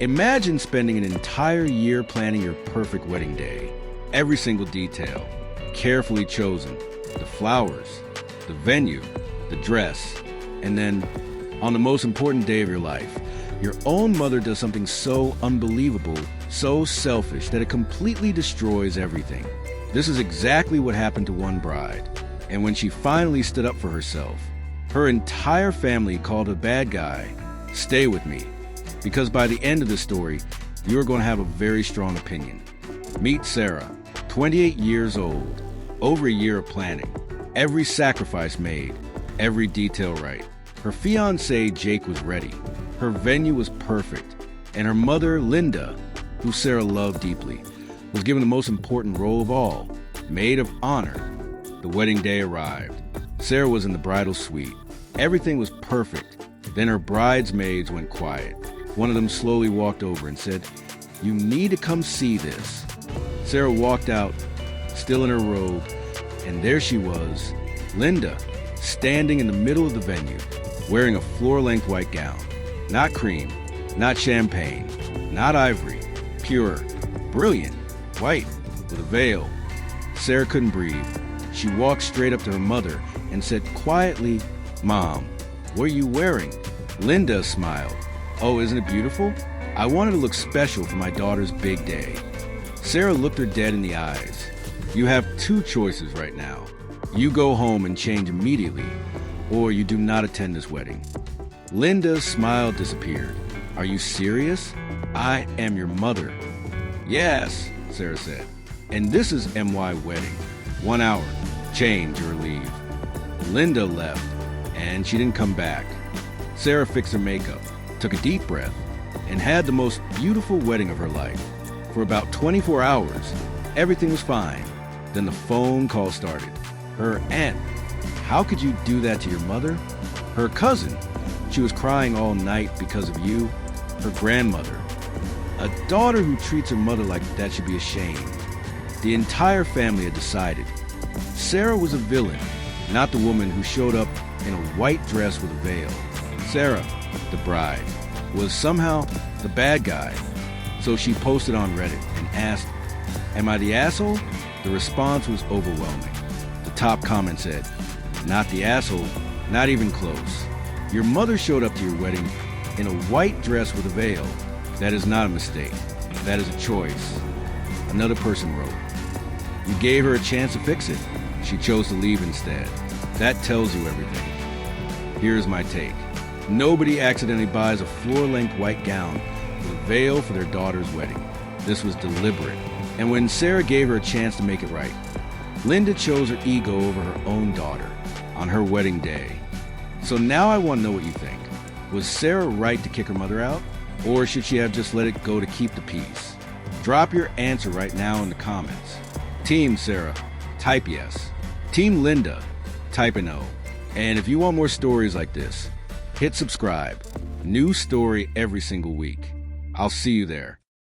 Imagine spending an entire year planning your perfect wedding day. Every single detail, carefully chosen. The flowers, the venue, the dress, and then, on the most important day of your life, your own mother does something so unbelievable, so selfish, that it completely destroys everything. This is exactly what happened to one bride. And when she finally stood up for herself, her entire family called her bad guy. Stay with me, because by the end of the story, you're going to have a very strong opinion. Meet Sarah, 28 years old, over a year of planning, every sacrifice made, every detail right. Her fiancé, Jake, was ready. Her venue was perfect. And her mother, Linda, who Sarah loved deeply, was given the most important role of all, maid of honor. The wedding day arrived. Sarah was in the bridal suite. Everything was perfect. Then her bridesmaids went quiet. One of them slowly walked over and said, "You need to come see this." Sarah walked out, still in her robe, and there she was, Linda, standing in the middle of the venue, wearing a floor-length white gown. Not cream, not champagne, not ivory, pure, brilliant, white, with a veil. Sarah couldn't breathe. She walked straight up to her mother and said quietly, "Mom, what are you wearing?" Linda smiled. "Oh, isn't it beautiful? I wanted to look special for my daughter's big day." Sarah looked her dead in the eyes. "You have two choices right now. You go home and change immediately, or you do not attend this wedding." Linda's smile disappeared. "Are you serious? I am your mother." "Yes," Sarah said. "And this is MY wedding. 1 hour. Change or leave." Linda left, and she didn't come back. Sarah fixed her makeup, took a deep breath, and had the most beautiful wedding of her life. For about 24 hours, everything was fine. Then the phone call started. Her aunt. "How could you do that to your mother?" Her cousin. "She was crying all night because of you." Her grandmother. "A daughter who treats her mother like that should be ashamed." The entire family had decided. Sarah was a villain, not the woman who showed up in a white dress with a veil. Sarah, the bride, was somehow the bad guy. So she posted on Reddit and asked, "Am I the asshole?" The response was overwhelming. The top comment said, "Not the asshole, not even close. Your mother showed up to your wedding in a white dress with a veil. That is not a mistake. That is a choice." Another person wrote, "You gave her a chance to fix it. She chose to leave instead. That tells you everything." Here's my take. Nobody accidentally buys a floor-length white gown with a veil for their daughter's wedding. This was deliberate. And when Sarah gave her a chance to make it right, Linda chose her ego over her own daughter on her wedding day. So now I want to know what you think. Was Sarah right to kick her mother out? Or should she have just let it go to keep the peace? Drop your answer right now in the comments. Team Sarah, type yes. Team Linda, type an O. And if you want more stories like this, hit subscribe. New story every single week. I'll see you there.